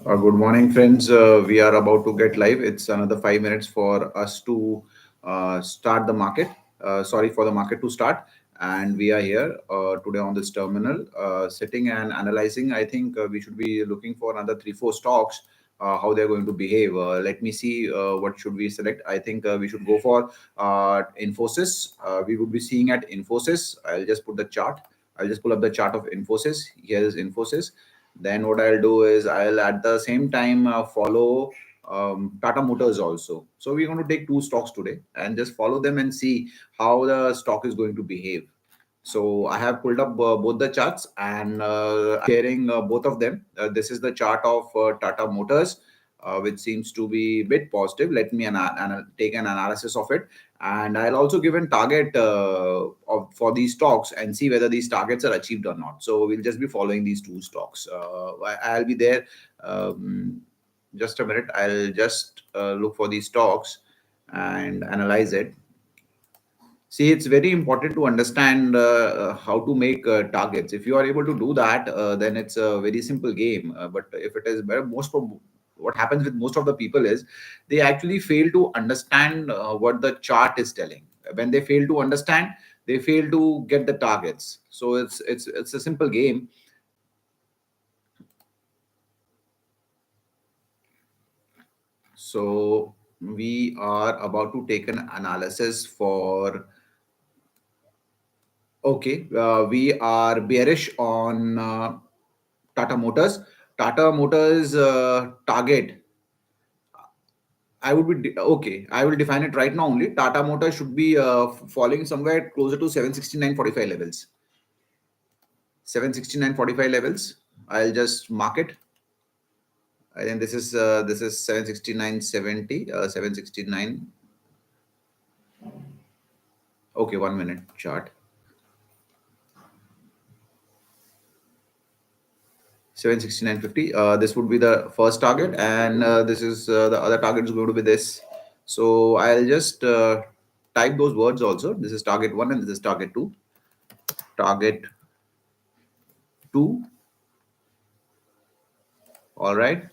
Good morning, friends. We are about to get live. It's another 5 minutes for us to start the market. Sorry for the market to start. And we are here today on this terminal, sitting and analyzing. I think we should be looking for another three, four stocks, how they're going to behave. Let me see what should we select. I think we should go for Infosys. We would be seeing at Infosys. I'll just put the chart. I'll just pull up the chart of Infosys. Here is Infosys. Then what I'll do is I'll at the same time follow Tata Motors also. So we're going to take two stocks today and just follow them and see how the stock is going to behave. So I have pulled up both the charts and sharing both of them. This is the chart of Tata Motors, which seems to be a bit positive. Let me take an analysis of it, and I'll also give a target for these stocks and see whether these targets are achieved or not. So we'll just be following these two stocks. I'll be there. Just a minute. I'll just look for these stocks and analyze it. See, it's very important to understand how to make targets. If you are able to do that, then it's a very simple game. But if it is better, what happens with most of the people is they actually fail to understand what the chart is telling. When they fail to understand, they fail to get the targets. So it's a simple game. So we are about to take an analysis for. Okay, we are bearish on Tata Motors. Tata Motors target. I would be okay. I will define it right now only. Tata Motors should be falling somewhere closer to 769.45 levels. 769.45 levels. I'll just mark it. I think this is 769.70. 769. Okay, 1 minute chart. 769.50. This would be the first target, and this is the other target is going to be this. So I'll just type those words also. This is target one, and this is target two. Target two. All right,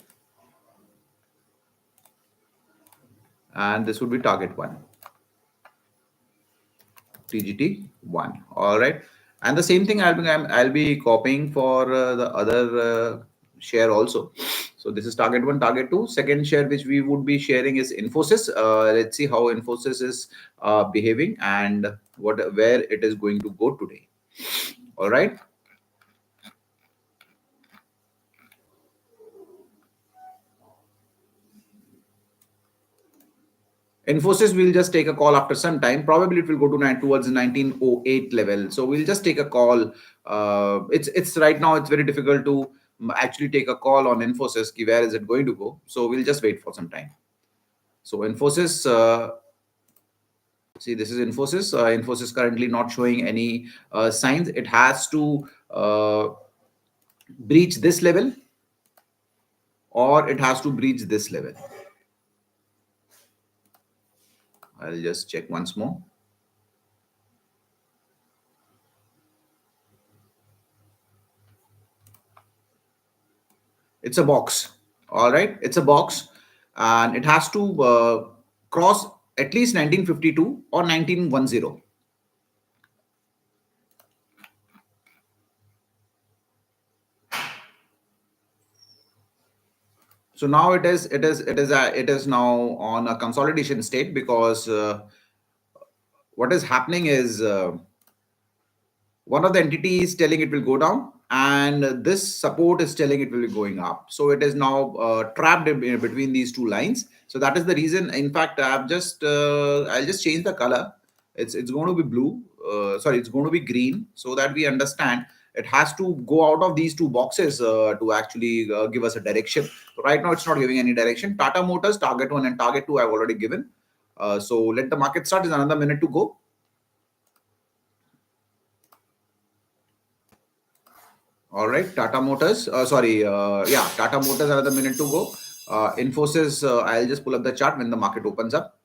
and this would be target one. TGT one. All right, and the same thing I'll be copying for the other share also. So this is target one, target two. Second share which we would be sharing is Infosys. Let's see how Infosys is behaving and where it is going to go today. All right. Infosys will just take a call after some time. Probably it will go to towards 1908 level. So we'll just take a call. It's right now it's very difficult to actually take a call on Infosys. Where is it going to go? So we'll just wait for some time. So Infosys. See, this is Infosys. Infosys currently not showing any signs. It has to breach this level, or it has to breach this level. I'll just check once more. It's a box. All right, it's a box, and it has to cross at least 1952 or 1910. So now it is now on a consolidation state because what is happening is one of the entities is telling it will go down, and this support is telling it will be going up. So it is now trapped in between these two lines. So that is the reason. In fact, I'll just change the color. It's going to be blue. Sorry, it's going to be green, so that we understand it has to go out of these two boxes to actually give us a direction. So right now, it's not giving any direction. Tata Motors target one and target two I've already given. So let the market start. Is another minute to go. All right, Tata Motors. Tata Motors. Another minute to go. Infosys. I'll just pull up the chart when the market opens up.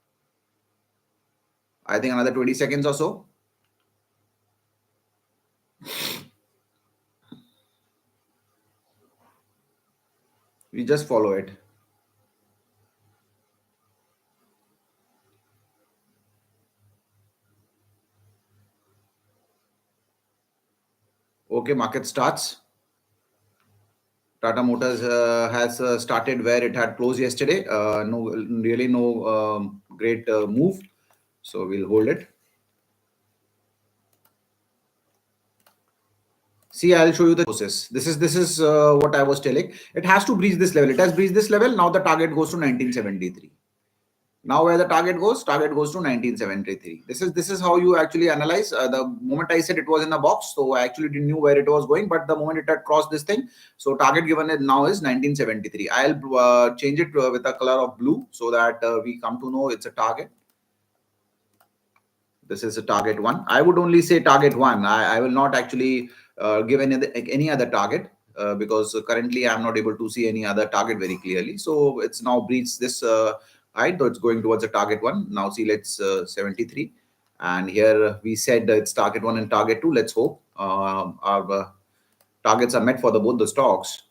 I think another 20 seconds or so. We just follow it. Okay, market starts. Tata Motors has started where it had closed yesterday. No, really no great move. So we'll hold it. See, I'll show you the process. This is what I was telling. It has to breach this level. It has breached this level. Now the target goes to 1973. Now where the target goes to 1973. This is how you actually analyze. The moment I said it was in the box, so I actually didn't knew where it was going. But the moment it had crossed this thing, so target given it now is 1973. I'll change it with a color of blue so that we come to know it's a target. This is a target one. I would only say target one. I will not actually give any other target because currently I'm not able to see any other target very clearly. So it's now breached this height, though it's going towards a target one. Now see, let's 73. And here we said it's target one and target two. Let's hope our targets are met for the both the stocks.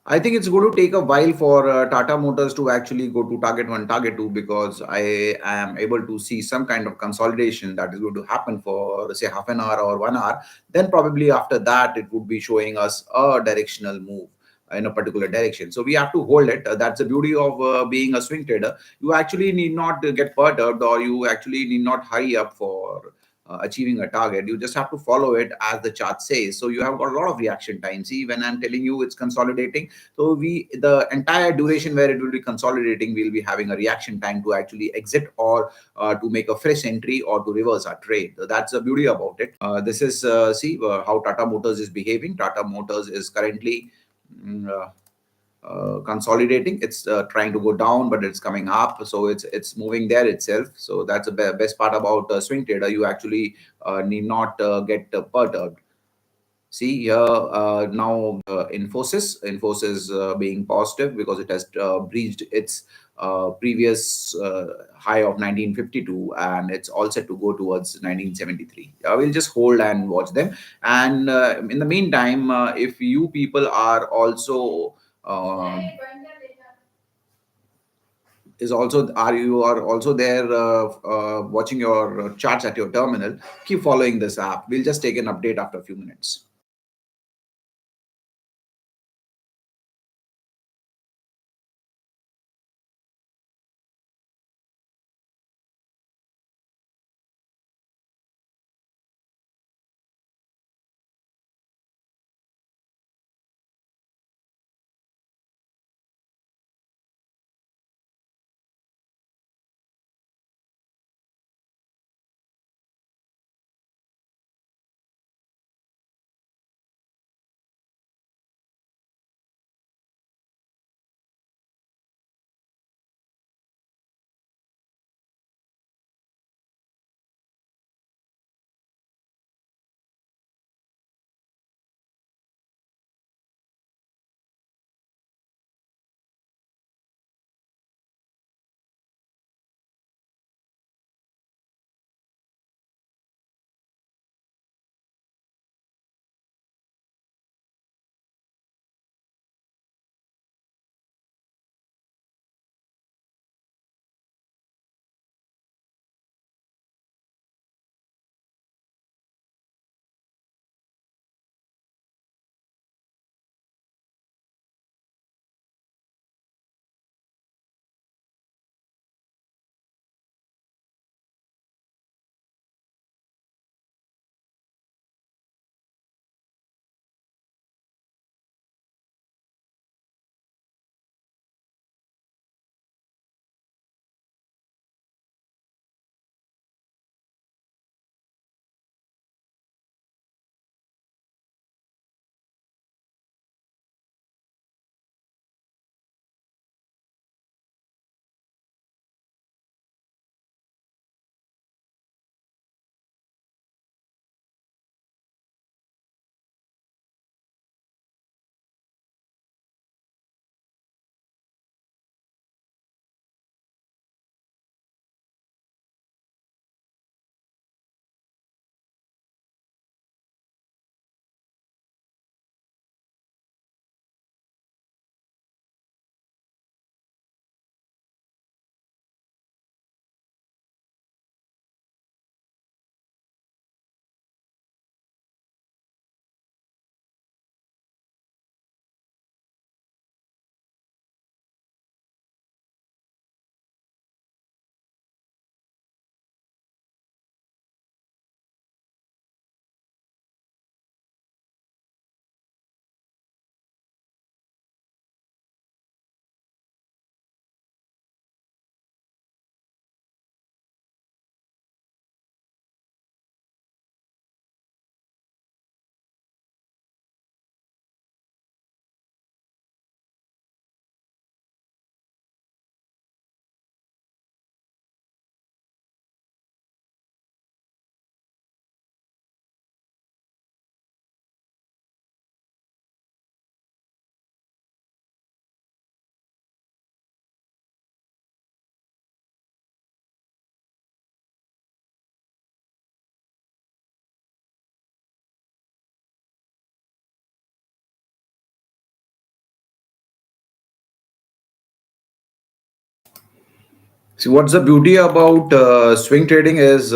I think it's going to take a while for Tata Motors to actually go to target one, target two, because I am able to see some kind of consolidation that is going to happen for, say, half an hour or 1 hour. Then probably after that, it would be showing us a directional move in a particular direction. So we have to hold it. That's the beauty of being a swing trader. You actually need not get perturbed, or you actually need not hurry up for achieving a target. You just have to follow it as the chart says. So you have got a lot of reaction time. See, when I'm telling you it's consolidating, so the entire duration where it will be consolidating, we'll be having a reaction time to actually exit, or to make a fresh entry, or to reverse our trade. So that's the beauty about it. This is see how Tata Motors is behaving. Tata Motors is currently mm, consolidating. It's trying to go down, but it's coming up. So it's moving there itself. So that's the best part about swing trader. You actually need not get perturbed. See here now Infosys being positive because it has breached its previous high of 1952, and it's all set to go towards 1973. We'll just hold and watch them. And in the meantime, if you people are also you are also there watching your charts at your terminal, keep following this app. We'll just take an update after a few minutes. See, what's the beauty about swing trading is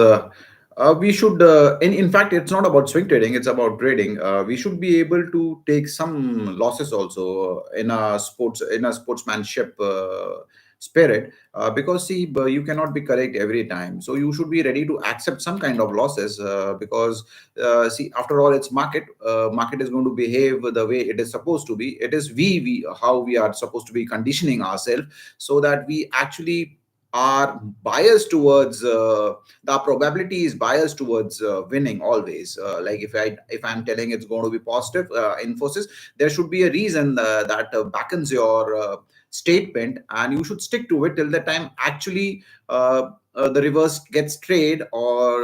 we should, in fact, it's not about swing trading, it's about trading. We should be able to take some losses also in a sportsmanship spirit, because see, you cannot be correct every time. So you should be ready to accept some kind of losses, because see, after all, it's market. Market is going to behave the way it is supposed to be. It is we how we are supposed to be conditioning ourselves so that we actually are biased towards the probability is biased towards winning always. Like if I'm telling it's going to be positive, Infosys, there should be a reason that backens your statement, and you should stick to it till the time actually the reverse gets trade, or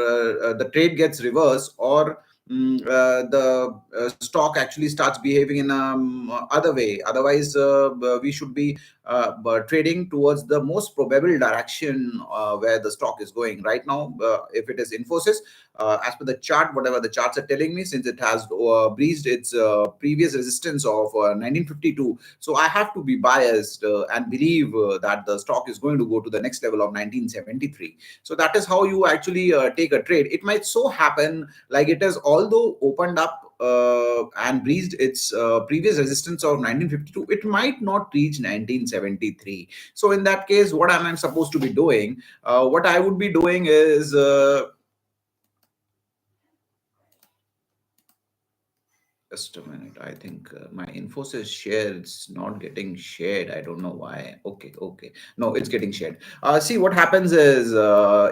the trade gets reversed, or the stock actually starts behaving in other way. Otherwise, we should be but trading towards the most probable direction where the stock is going right now. If it is Infosys, as per the chart, whatever the charts are telling me, since it has breached its previous resistance of 1952, so I have to be biased and believe that the stock is going to go to the next level of 1973. So that is how you actually take a trade. It might so happen like it has although opened up and breached its previous resistance of 1952, it might not reach 1973. So in that case, what am I supposed to be doing? What I would be doing is just a minute. I think my Infosys share is not getting shared. I don't know why. Okay, okay. No, it's getting shared. See, what happens is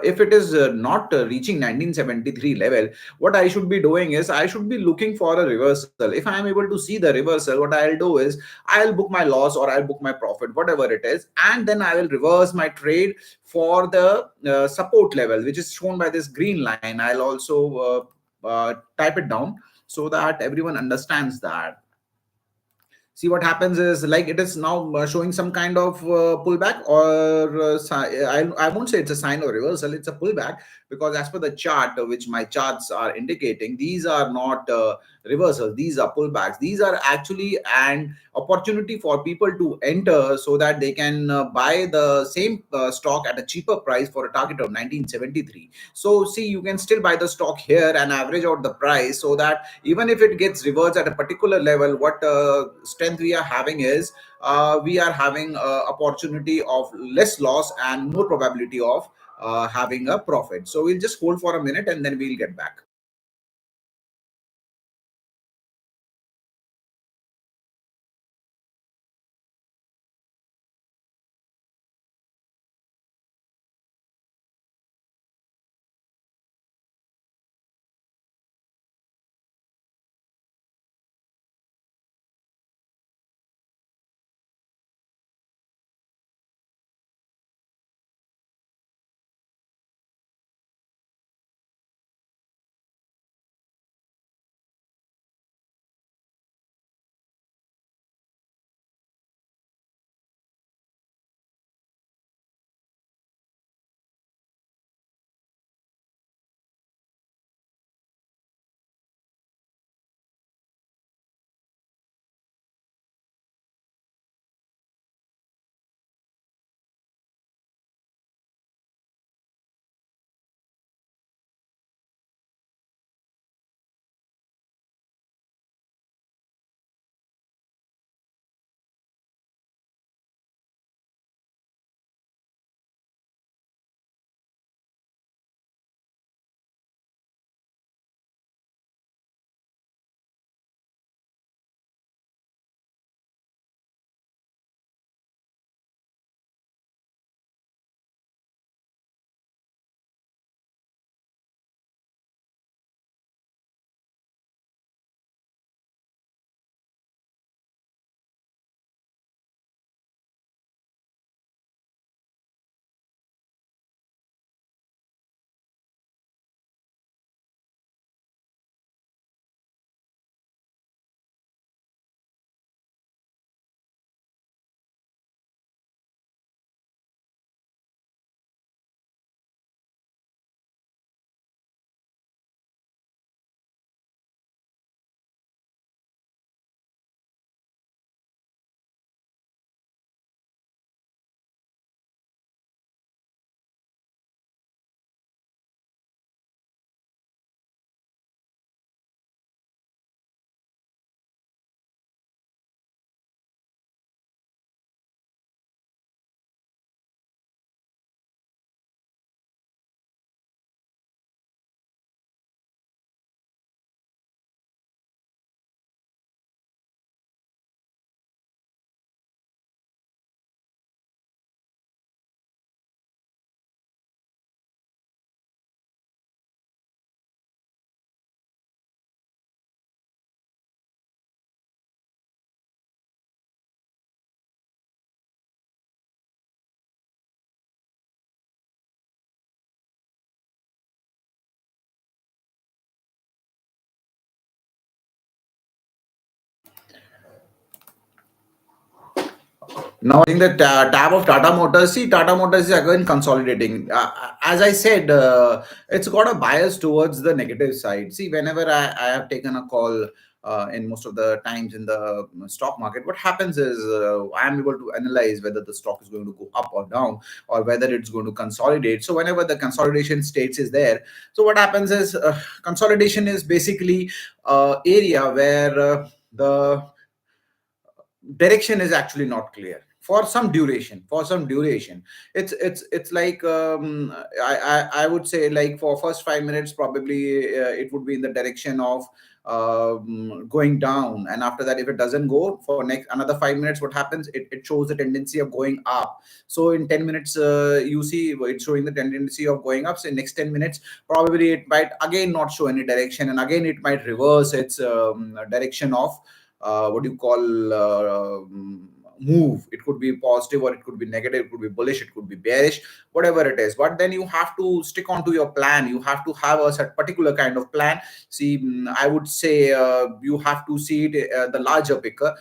if it is not reaching 1973 level, what I should be doing is I should be looking for a reversal. If I am able to see the reversal, what I'll do is I'll book my loss or I'll book my profit, whatever it is, and then I will reverse my trade for the support level, which is shown by this green line. I'll also type it down so that everyone understands that. See, what happens is like it is now showing some kind of pullback, or I won't say it's a sign of reversal, it's a pullback, because as per the chart, which my charts are indicating, these are not reversals, these are pullbacks. These are actually an opportunity for people to enter so that they can buy the same stock at a cheaper price for a target of 1973. So see, you can still buy the stock here and average out the price, so that even if it gets reversed at a particular level, what strength we are having is we are having opportunity of less loss and more probability of having a profit. So we'll just hold for a minute and then we'll get back. Now, in the tab of Tata Motors, see, Tata Motors is again consolidating. As I said, it's got a bias towards the negative side. See, whenever I have taken a call in most of the times in the stock market, what happens is I am able to analyze whether the stock is going to go up or down, or whether it's going to consolidate. So, whenever the consolidation states is there, so what happens is consolidation is basically area where the direction is actually not clear for some duration. It's like I would say, like, for first 5 minutes probably it would be in the direction of going down, and after that, if it doesn't go for next another 5 minutes, what happens, it shows the tendency of going up. So in 10 minutes, you see it's showing the tendency of going up. So in next 10 minutes, probably it might again not show any direction, and again it might reverse its direction of what do you call move. It could be positive or it could be negative, it could be bullish, it could be bearish, whatever it is. But then you have to stick on to your plan. You have to have a particular kind of plan. See, I would say you have to see it the larger picture,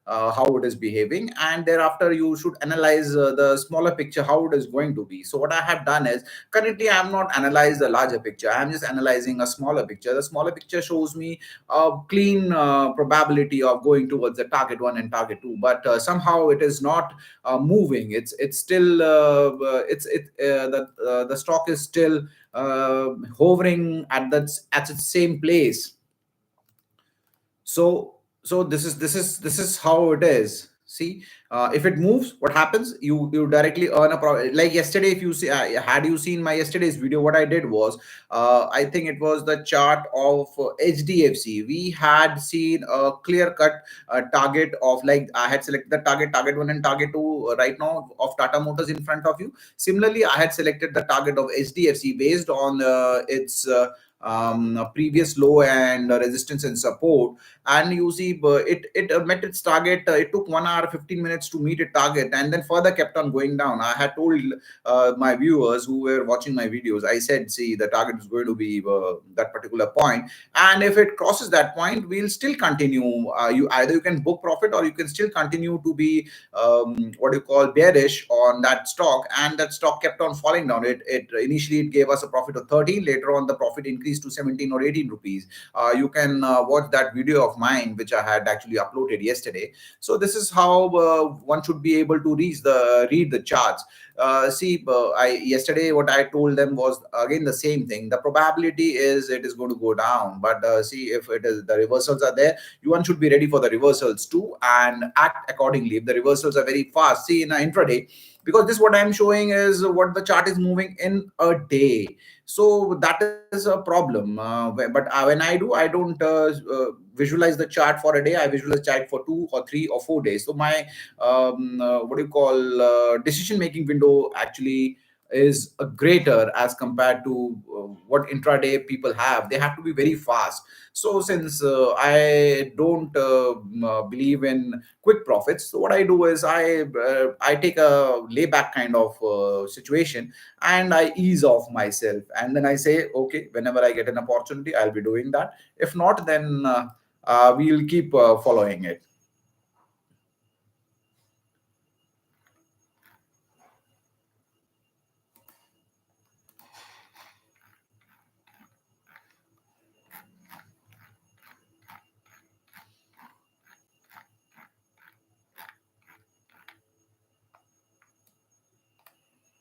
how it is behaving, and thereafter you should analyze the smaller picture, how it is going to be. So what I have done is, currently I am not analyzed the larger picture, I am just analyzing a smaller picture. The smaller picture shows me a clean probability of going towards the target one and target two, but somehow it is not moving. It's still the stock is still hovering at its same place. So this is how it is. See, if it moves, what happens, you directly earn a profit. Like yesterday, if you see, had you seen my yesterday's video, what I did was, I think it was the chart of HDFC. We had seen a clear cut target of, like, I had selected the target one and target two right now of Tata Motors in front of you. Similarly, I had selected the target of HDFC based on its previous low and resistance and support. And you see, it met its target. It took 1 hour 15 minutes to meet a target, and then further kept on going down. I had told my viewers who were watching my videos, I said, see, the target is going to be that particular point, and if it crosses that point, we'll still continue. You either you can book profit, or you can still continue to be what you call bearish on that stock. And that stock kept on falling down. It initially it gave us a profit of 13. Later on, the profit increased to 17 or 18 rupees. You can watch that video of mine which I had actually uploaded yesterday. So this is how one should be able to read the charts. See, I yesterday what I told them was again the same thing. The probability is it is going to go down, but see, if it is the reversals are there, one should be ready for the reversals too and act accordingly. If the reversals are very fast, see, in an intraday, because this what I'm showing is what the chart is moving in a day. So that is a problem. But when I do, I don't visualize the chart for a day. I visualize chart for 2 or 3 or 4 days. So my what do you call decision making window actually is greater as compared to what intraday people have. They have to be very fast. So since I don't believe in quick profits, so what I do is I take a layback kind of situation, and I ease off myself, and then I say, okay, whenever I get an opportunity, I'll be doing that. If not, then we'll keep following it.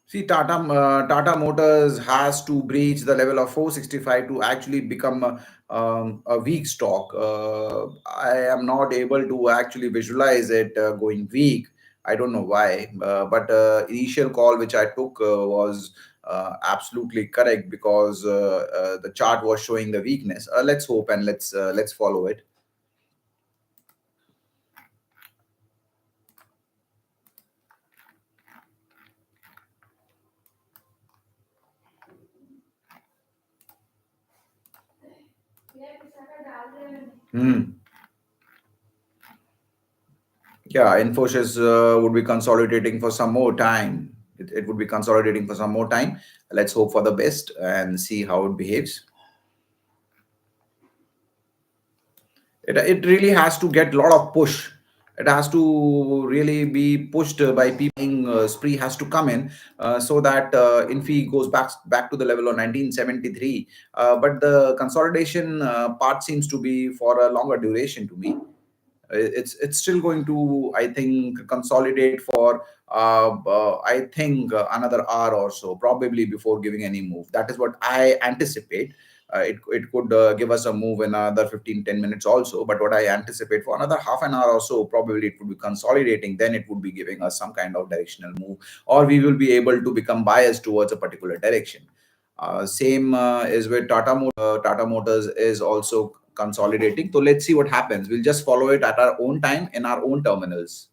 See, Tata Motors has to breach the level of 465 to actually become a weak stock. I am not able to actually visualize it going weak. I don't know why, but initial call which I took was absolutely correct, because the chart was showing the weakness. Let's hope and let's follow it. Hmm. Yeah, Infosys would be consolidating for some more time. It would be consolidating for some more time. Let's hope for the best and see how it behaves. It really has to get a lot of push. It has to really be pushed by people. Spree has to come in, so that Infi goes back to the level of 1973. But the consolidation part seems to be for a longer duration to me. It's still going to, I think, consolidate for I think another hour or so, probably, before giving any move. That is what I anticipate. It could give us a move in another 15-10 minutes also, but what I anticipate, for another half an hour or so, probably it would be consolidating. Then it would be giving us some kind of directional move, or we will be able to become biased towards a particular direction. Same is with Tata Motors. Tata Motors is also consolidating. So let's see what happens. We'll just follow it at our own time in our own terminals.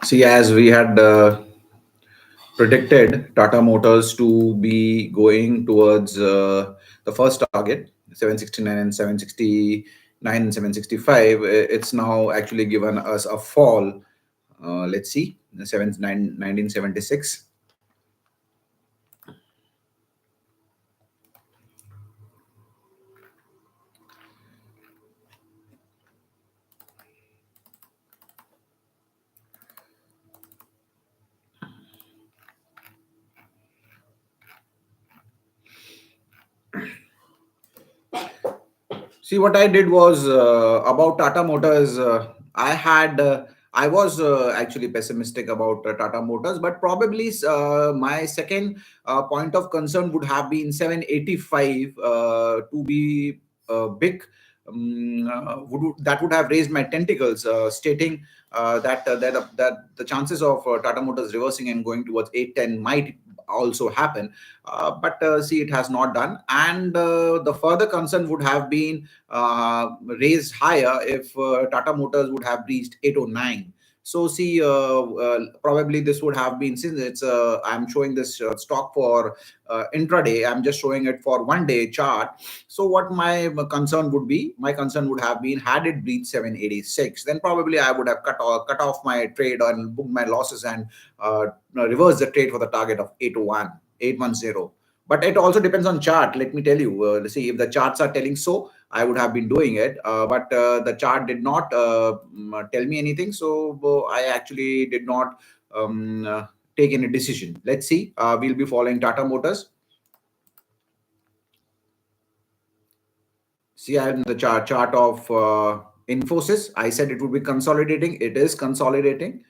See, as we had predicted Tata Motors to be going towards the first target, 769 and 769 and 765. It's now actually given us a fall. Let's see, 1976. See, what I did was about Tata Motors. I was actually pessimistic about Tata Motors, but probably my second point of concern would have been 785 to be big. That would have raised my tentacles, stating that the chances of Tata Motors reversing and going towards 810 might also happen. But see, it has not done, and the further concern would have been raised higher if Tata Motors would have reached 809. So see, probably this would have been, since it's I'm showing this stock for intraday. I'm just showing it for 1 day chart. So what my concern would be? My concern would have been, had it breached 786, then probably I would have cut off my trade and booked my losses and reverse the trade for the target of 801. 810. But it also depends on chart. Let me tell you. Let's see if the charts are telling so, I would have been doing it. But the chart did not tell me anything, so I actually did not take any decision. Let's see. We'll be following Tata Motors. See, I have the chart of Infosys. I said it would be consolidating. It is consolidating.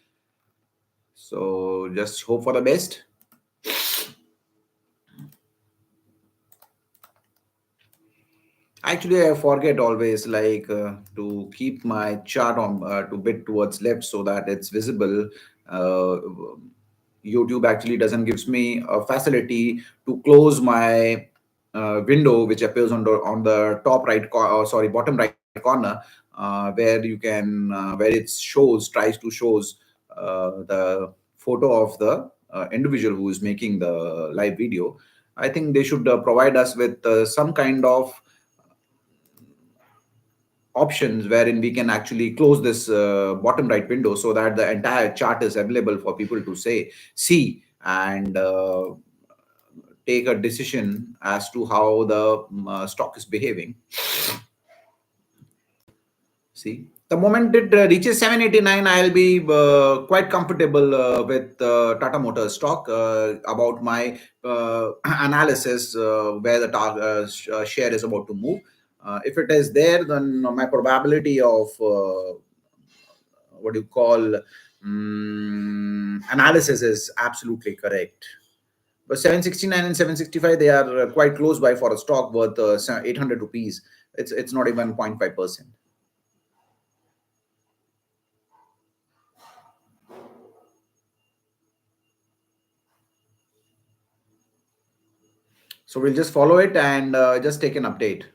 So just hope for the best. Actually, I forget always to keep my chart on to bit towards left so that it's visible. Uh, YouTube actually doesn't gives me a facility to close my window, which appears on the top right, sorry, bottom right corner, where you can where it tries to shows the photo of the individual who is making the live video. I think they should provide us with some kind of options wherein we can actually close this bottom right window so that the entire chart is available for people to see and take a decision as to how the stock is behaving. See, the moment it reaches 789, I'll be quite comfortable with Tata Motors stock. About my analysis, where the share is about to move. If it is there, then my probability of what do you call analysis is absolutely correct. But 769 and 765, they are quite close by for a stock worth 800 rupees. It's not even 0.5%. So we'll just follow it and just take an update.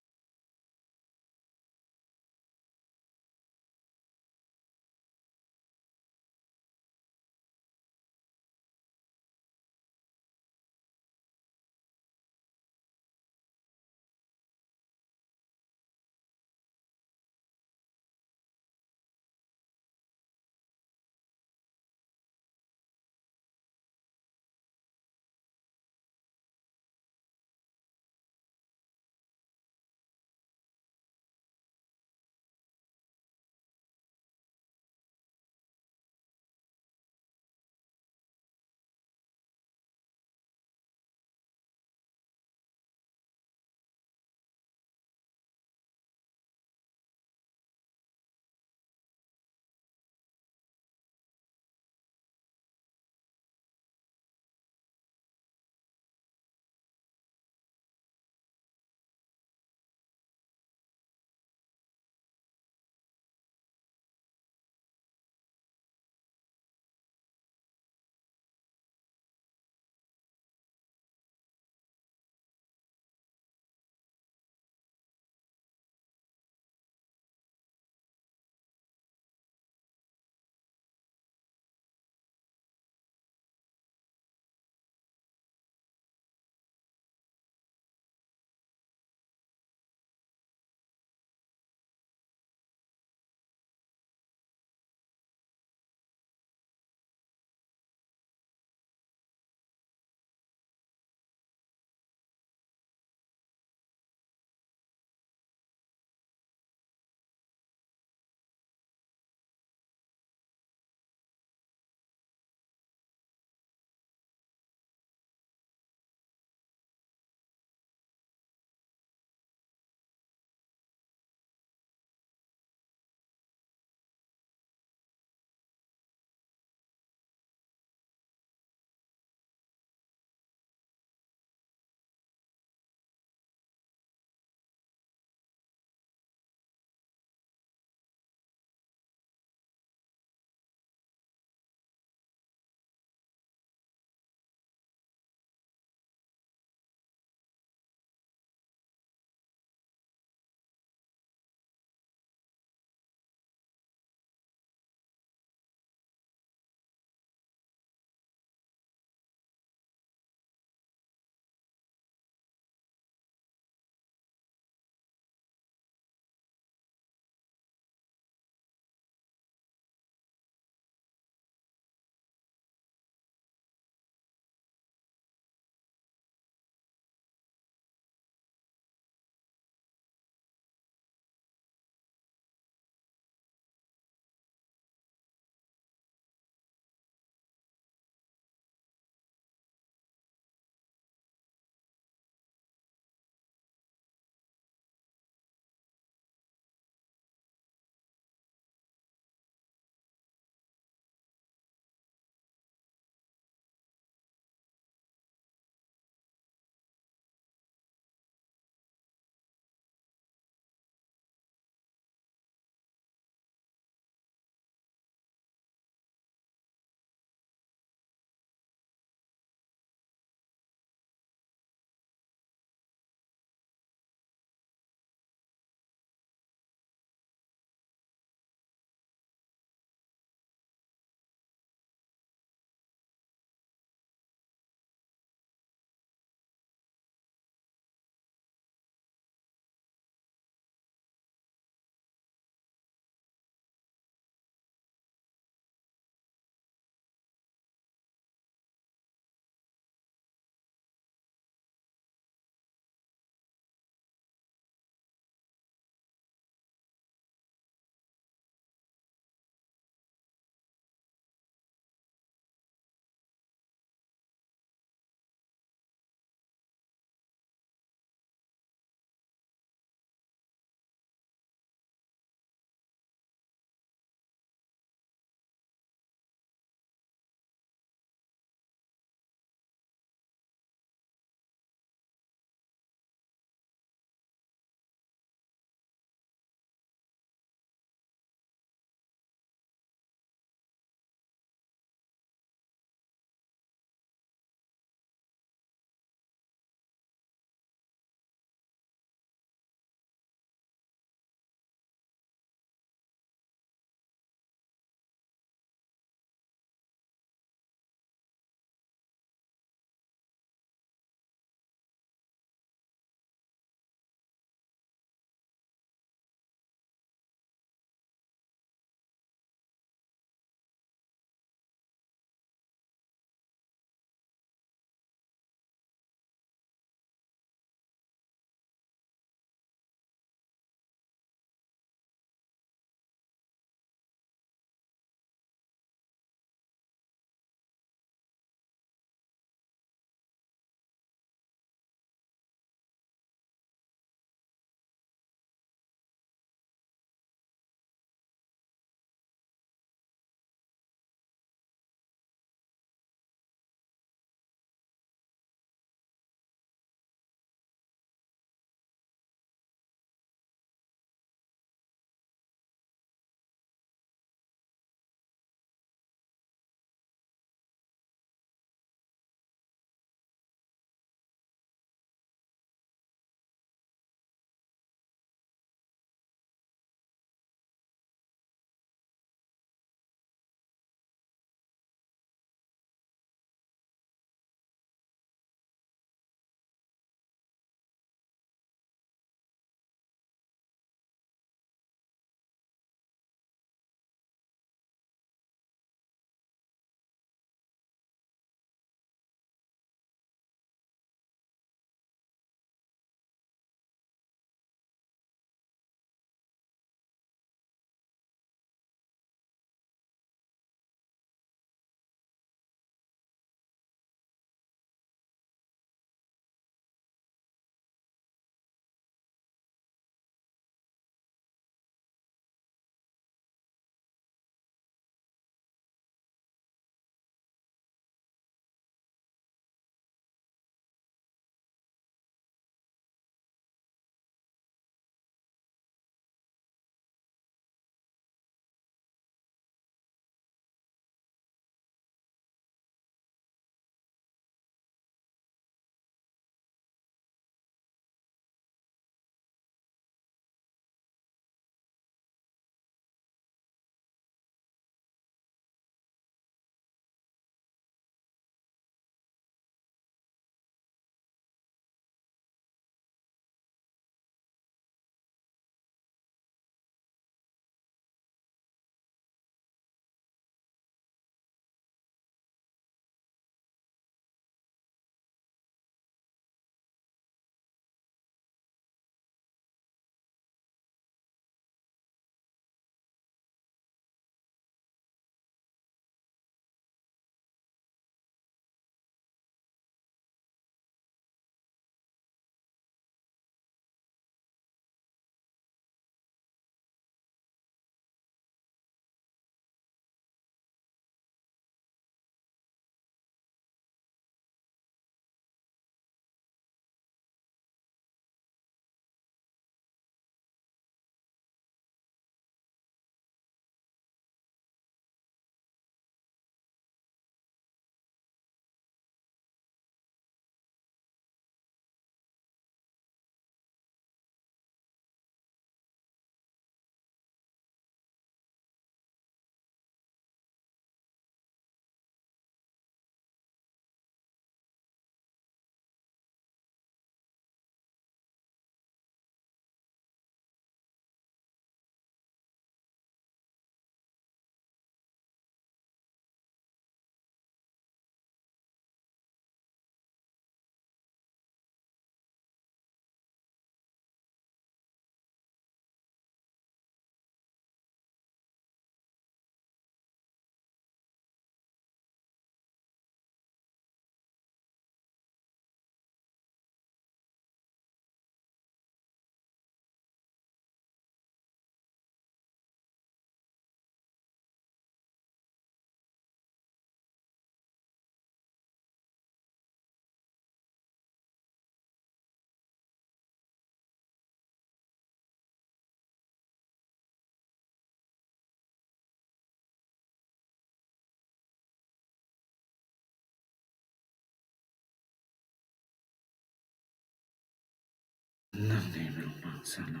नहीं मिलूंगा साला,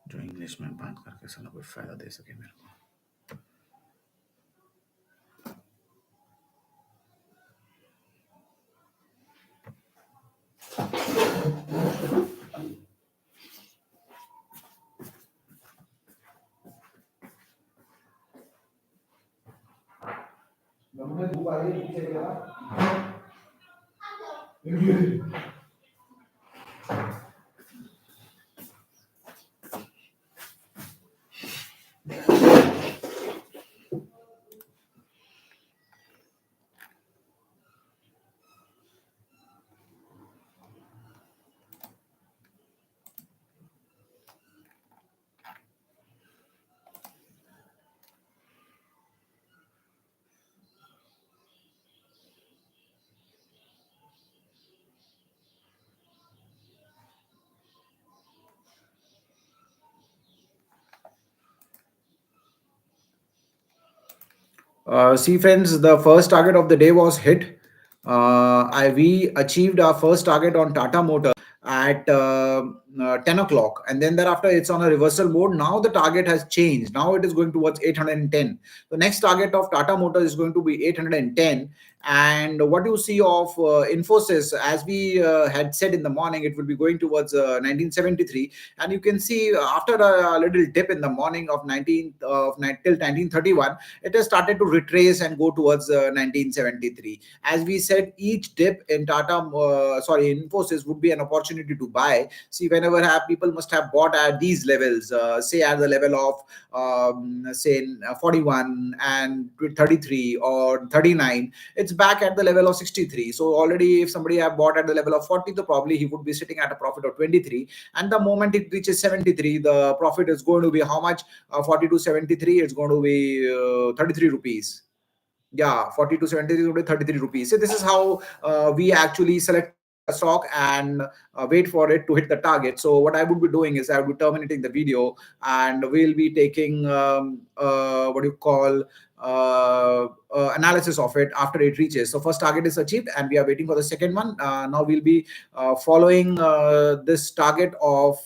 जो English में बात करके साला कोई फायदा दे सके मेरे को। See, friends, the first target of the day was hit. We achieved our first target on Tata Motor at 10 o'clock, and then thereafter it's on a reversal mode. Now the target has changed. Now it is going towards 810. The next target of Tata Motor is going to be 810. And what you see of Infosys, as we had said in the morning, it will be going towards 1973. And you can see after a little dip in the morning of 19th of till 1931, it has started to retrace and go towards 1973. As we said, each dip in Infosys would be an opportunity to buy. See, whenever people must have bought at these levels, say at the level of say 41 and 33 or 39, it's back at the level of 63. So already, if somebody have bought at the level of 40, so probably he would be sitting at a profit of 23. And the moment it reaches 73, the profit is going to be how much? 40 to 73, it's going to be 33 rupees. Yeah, 40 to 73 is 33 rupees. So this is how we actually select a stock and wait for it to hit the target. So what I would be doing is I would be terminating the video, and we'll be taking what do you call analysis of it after it reaches. So first target is achieved and we are waiting for the second one. Now we'll be following this target of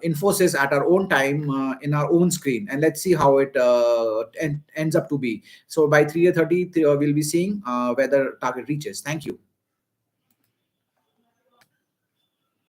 Infosys at our own time in our own screen, and let's see how it ends up to be. So by 3:30 we'll be seeing whether target reaches. Thank you.